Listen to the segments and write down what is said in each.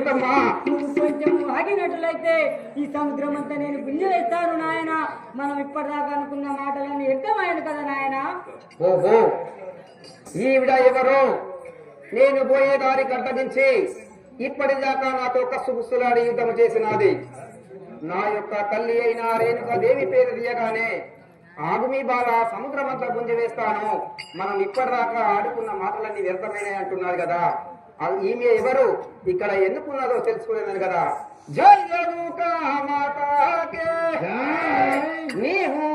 ఏమిటమ్మా? నువ్వు కొంచెం ఆగినట్లయితే ఈ సముద్రం అంతా నేను గుంజి వేస్తాను నాయన. మనం ఇప్పటిదాకా అనుకున్న మాటలన్నీ వ్యక్తమైనది కదా నాయన. ఓహో, ఈవిడ ఎవరు? నేను పోయే దారి కట్టగించి ఇప్పటిదాకా నాతో కసుగుసులాడి యుద్ధం చేసినది. నా యొక్క తల్లి అయిన రేణుకాదేవి పేరు తీయగానే ఆగుమి బాల సముద్రం అంతా గుంజి వేస్తాను. మనం ఇప్పటిదాకా ఆడుకున్న మాటలన్నీ వ్యర్థమైనాయి అంటున్నారు కదా. ఈమె ఎవరు, ఇక్కడ ఎందుకున్నదో తెలుసుకునేది కదా. జై రేణుకా మాతాకే నీవు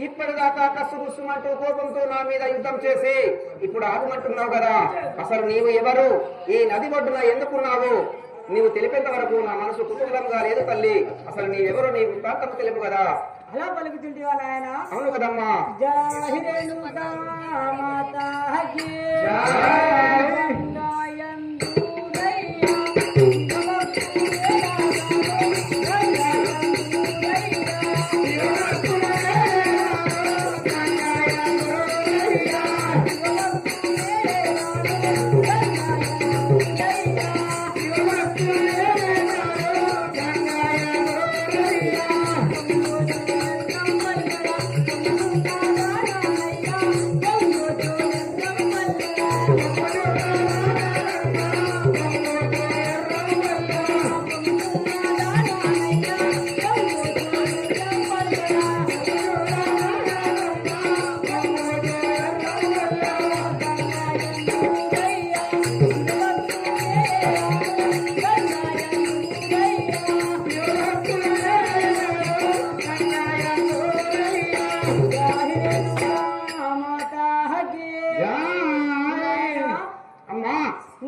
ఇప్పటిదాకా కసుగుసుమంటూ కోపంతో నా మీద యుద్ధం చేసి ఇప్పుడు ఆగమంటున్నావు కదా. అసలు నీవు ఎవరు? ఈ నది ఒడ్డున ఎందుకున్నావు? నీవు తెలిపేంత వరకు నా మనసు కుతూహలంగా లేదు తల్లి. అసలు నీవెవరు? నీ ప్రాంతం తెలుపు కదా. అలా పలుకుతుంటేవా నాయన? అవును కదమ్మా.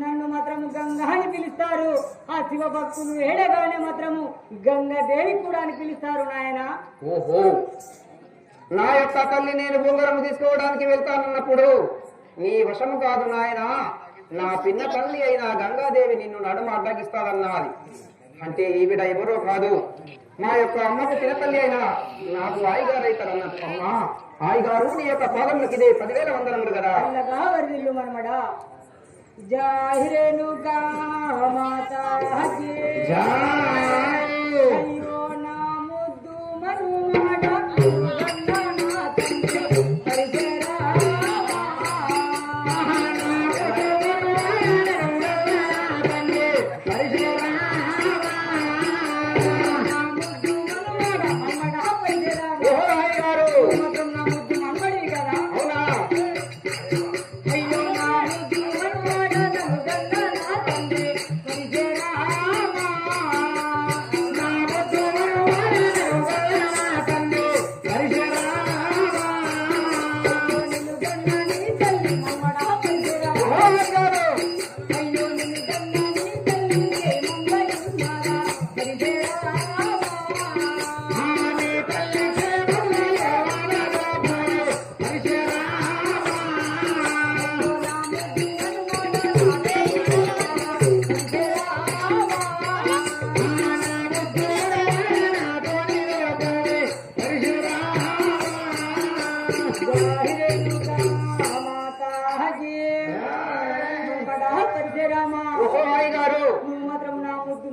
నన్ను మాత్రము గంగా అని పిలుస్తారు. ఆ శివ భక్తులు ఏడగానే మాత్రము గంగాదేవి కూడా అని పిలుస్తారు నాయన. ఓహో, నా యొక్క తల్లి నేను బొంగరము తీసుకోవడానికి వెళ్తానన్నప్పుడు నీ వశము కాదు నాయన. నా పిన్న తల్లి అయిన గంగాదేవి నిన్ను నడుమ అడ్డగిస్తాదన్నది. అంటే ఈవిడ ఎవరో కాదు, నా యొక్క అమ్మకు పిన్న తల్లి అయినా నాకు ఆయిగారు అవుతారన్నట్టు. అమ్మా ఆయిగారు, నీ యొక్క పాదములకి ఇదే 10,000 వందనములు కదా. వరిదిల్లు మనమడా. జై రేణుకా మాతా అయ్యో నా ముద్దు మనుమడ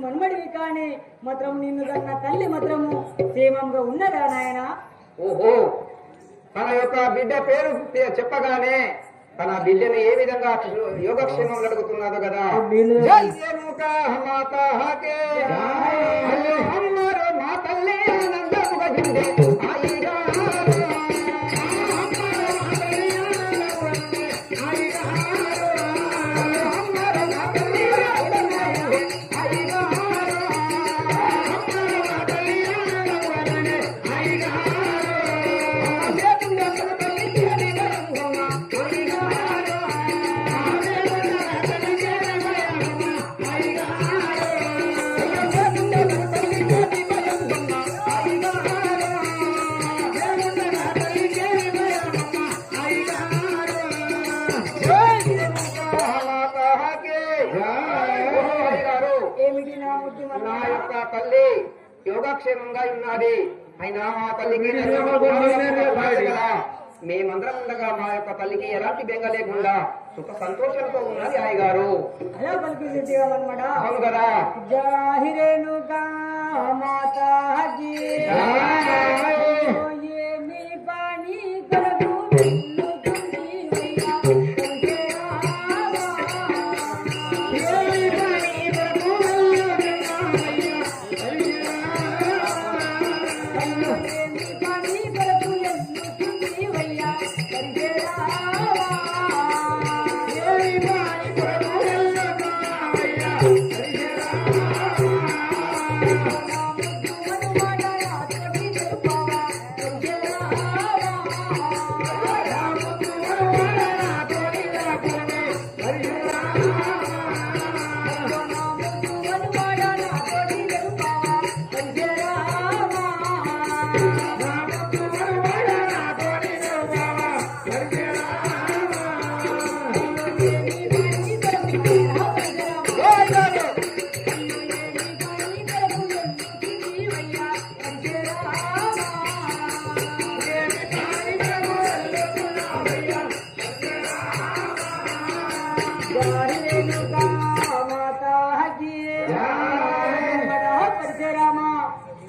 మన్మడివి కానీ మాత్రం నిన్ను కన్న తల్లి మాత్రము క్షేమంగా ఉన్నదా నాయన? ఓహో, తన యొక్క బిడ్డ పేరు చెప్పగానే తన బిడ్డను ఏ విధంగా యోగక్షేమం అడుగుతున్నాడు కదా. మా తల్లి యోగక్షేమంగా ఉన్నది. అయినా మా తల్లికి కదా మేమందరం ఉండగా మా యొక్క తల్లికి ఎలాంటి బెంగ లేకుండా సుఖ సంతోషంతో ఉన్నది అయ్యగారు. అలా పలికిందన్నమాట. అవును కదా. జాహిరేనుగా మాతాజీ ఏమి పని కొరకు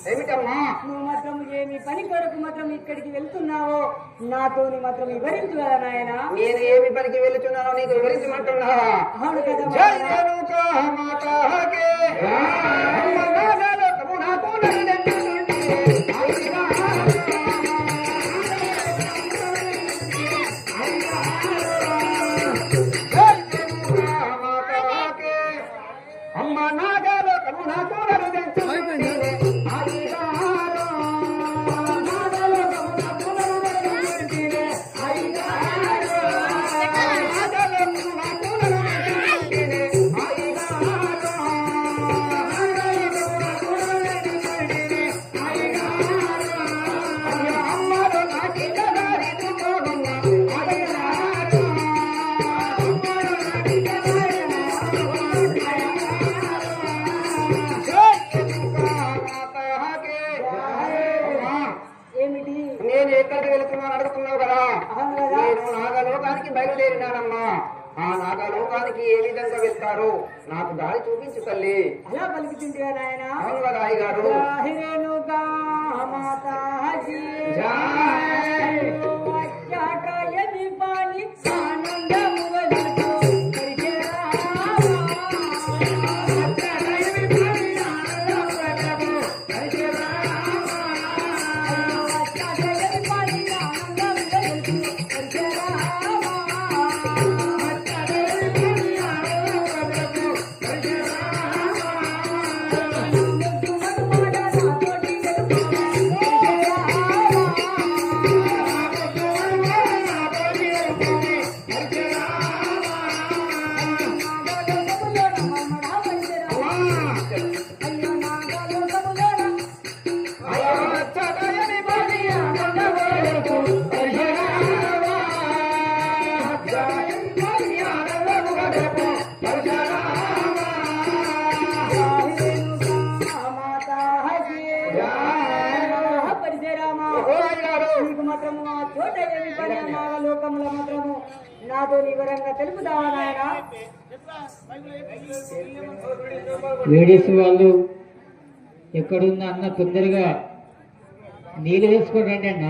ఏమిటమ్మా నువ్వు మాత్రం ఏమి పని కొరకు మాత్రం ఇక్కడికి వెళ్తున్నావో నాతోని మాత్రం వివరించు కదా నాయన. నేను ఏమి పనికి వెళ్తున్నానో నీకు వివరించమంటున్నావా? అవును కదా. అమ్మ నాగాలో కరుణా నేను ఎక్కడికి వెళుతున్నాను అడుగుతున్నావు కదా. నేను నాగలోకానికి బయలుదేరినానమ్మా. ఆ నాగలోకానికి ఏ విధంగా వెళ్తారో నాకు దారి చూపించు తల్లి. అలా పలుకుతుంటే నాయన. అవును కదా అయ్యగారు. లోకంలో మాత్రము నాతో వివరంగా తెలుపుతావా నాయన. లేడీస్ వాళ్ళు ఎక్కడున్నా అన్న తొందరగా నీళ్ళు వేసుకోండి అన్న.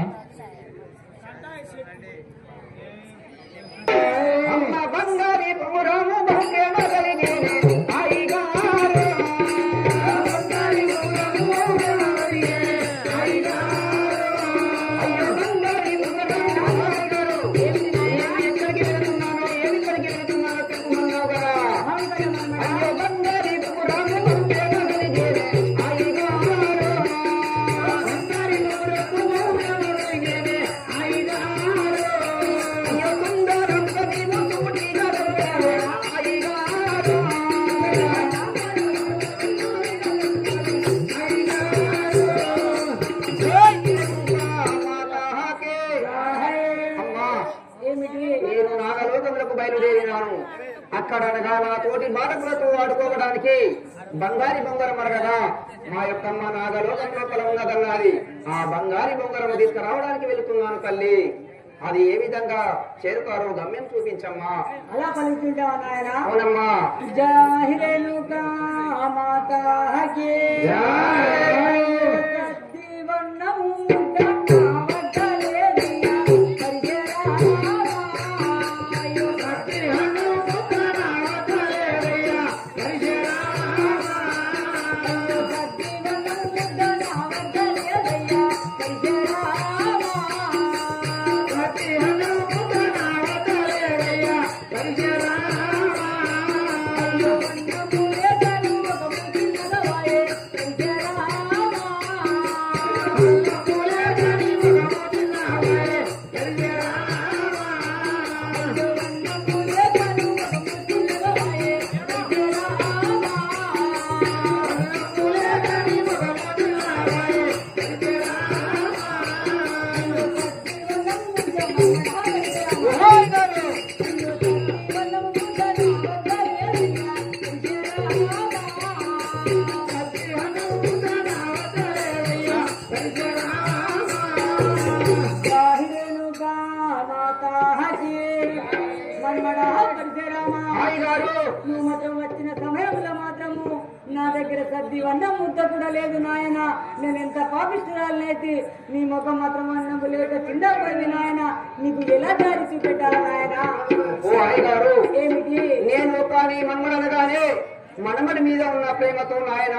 నేను నాగలోకములకు బయలుదేరినాను. అక్కడ అనగా నా తోటి బాలకులతో ఆడుకోవడానికి బంగారి బొంగరం అరగదా మా యొక్క అమ్మ నాగలోకం లోపల ఉన్నదన్నది. ఆ బంగారి బొంగరం తీసుకురావడానికి వెళుతున్నాను తల్లి. అది ఏ విధంగా చేరుతారో గమ్యం చూపించమ్మా. అలా పలుకుతుంటావా నాయన? అవునమ్మా. జాహిరేనుకా మాతా హకే నువ్వు మాత్రం వచ్చిన సమయంలో మాత్రము నా దగ్గర సర్ది అన్నం ముద్ద కూడా లేదు నాయన. నేను ఎంత పాపిస్తురాలనైతే నీ ముఖం మాత్రం అన్నం లేక చిందపోయింది నాయన. నీకు ఎలా దారి చూపెట్టాలి నాయన? ఓ అయ్యగారు, ఏమిటి? నేను కానీ మన్మడనగానే మనమడి మీద ఉన్న ప్రేమతో నాయన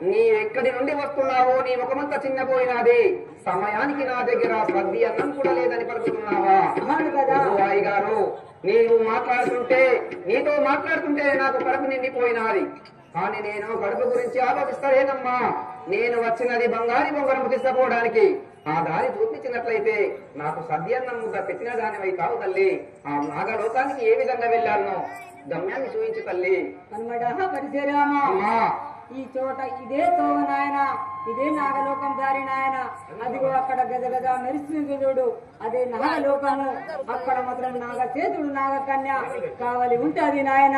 నీ ఎక్కడి నుండి వస్తున్నావో నీ ముఖమంతా చిన్నపోయినది. సమయానికి నా దగ్గర సర్ది అన్నం కూడా లేదని పలుకుతున్నావా? అవును కదా. ఓ అయ్యగారు, నీతో మాట్లాడుతుంటే నాకు కడుపు నిండిపోయినది. కానీ నేను కడుపు గురించి ఆలోచిస్తానేనమ్మా. నేను వచ్చినది బంగారి బొంగరం తీసుకుపోవడానికి. ఆ దారి చూపించినట్లయితే నాకు సద్యన్నం ముద్ద పెట్టిన దానివై కావు తల్లి. ఆ నాగలోకానికి ఏ విధంగా వెళ్ళాలనో గమ్యాన్ని చూపించు తల్లి. పరిచయరామా, ఈ చోట ఇదే తోవ నాయన, ఇదే నాగలోకం దారి నాయన. అదిగో అక్కడ గజ గజ మెరుస్తుంది చూడు, అదే నాగలోకము. అక్కడ మాత్రం నాగచేతుడు నాగకన్య కావలి ఉంటది నాయన.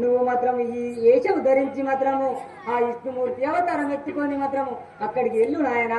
నువ్వు మాత్రం ఈ వేషము ధరించి మాత్రము ఆ విష్ణుమూర్తి అవతారం ఎత్తుకొని మాత్రము అక్కడికి వెళ్ళు నాయన.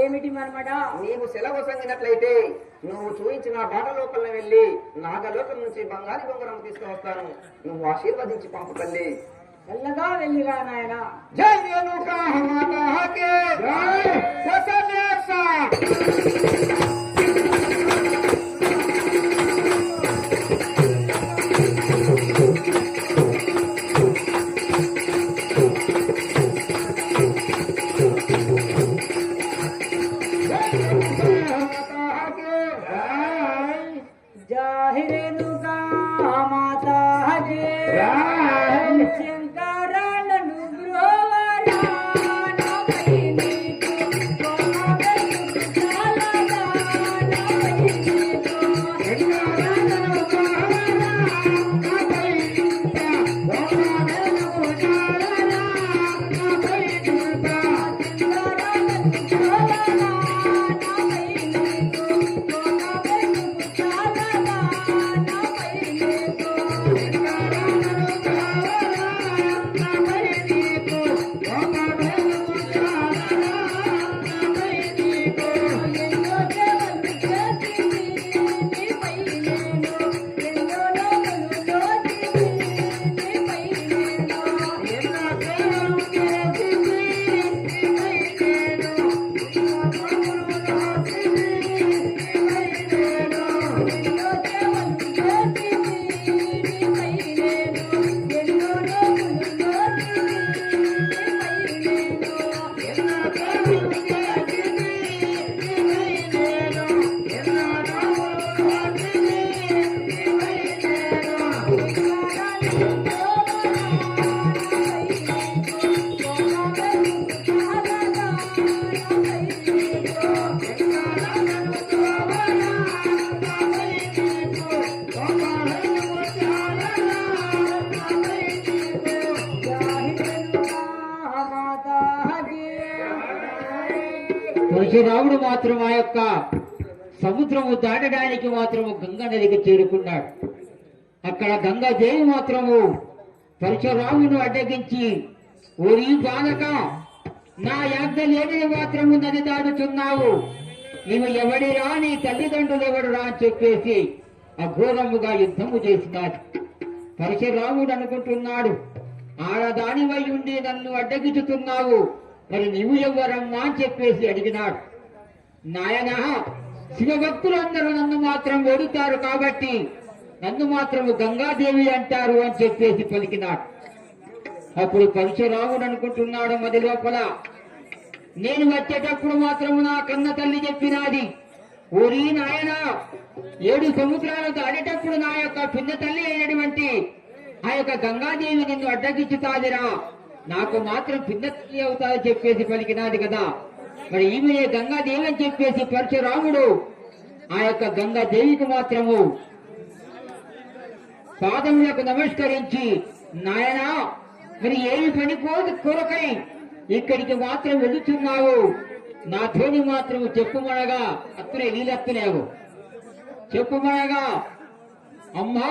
ఏమిటి మనమడ? నీవు సెలవు సంగినట్లయితే నువ్వు చూయించిన బాట లోపల వెళ్ళి నాగలోకం నుంచి బంగారి బొంగరం తీసుకువస్తాను. నువ్వు ఆశీర్వదించి పంపు తల్లి. చల్లగా వెళ్ళిరా నాయన. జై రేణుకా మాతాకే జై. జాహిరేనుకా మాతా హకే శంకరాలను బ్రోవరా నమై నీకు కోమగలు చాలదా పరశురాముడు మాత్రం ఆ యొక్క సముద్రము దాటడానికి మాత్రము గంగా నదికి చేరుకున్నాడు. అక్కడ గంగాదేవి మాత్రము పరశురామును అడ్డగించి, ఓరి బాలక, నా యాజ్ఞ లేని మాత్రము నది దాడుతున్నావు, నీవు ఎవడిరా, నీ తల్లిదండ్రులు ఎవడురా అని చెప్పేసి అఘోరముగా యుద్ధము చేసినాడు. పరశురాముడు అనుకుంటున్నాడు, ఆడదానివై ఉండి నన్ను అడ్డగించుతున్నావు, మరి నీవు ఎవరమ్మా అని చెప్పేసి అడిగినాడు. నాయన, శివభక్తులందరూ నన్ను మాత్రం ఓడుతారు కాబట్టి నన్ను మాత్రము గంగాదేవి అంటారు అని చెప్పేసి పలికినాడు. అప్పుడు పరశురాముడు అనుకుంటున్నాడు మది లోపల, నేను వచ్చేటప్పుడు మాత్రము నా కన్న తల్లి చెప్పినాది, ఓరి నాయన, 7 సముద్రాలు దాడేటప్పుడు నా యొక్క పిన్న తల్లి అయినటువంటి ఆ యొక్క గంగాదేవి నిన్ను అడ్డగించుతాదిరా, నాకు మాత్రం పిన్న తల్లి అవుతాదని చెప్పేసి పలికినాది కదా. మరి ఈమె గంగాదేవి అని చెప్పేసి పరశురాముడు ఆ యొక్క గంగాదేవికి మాత్రము పాదములకు నమస్కరించి, నాయనా, మరి ఏమి పని కొరకై ఇక్కడికి మాత్రం వెళుతున్నావు, నా ధోని మాత్రము చెప్పుమనగా, అత్తునే నీళ్ళత్తులేవు, చెప్పుమనగా, అమ్మా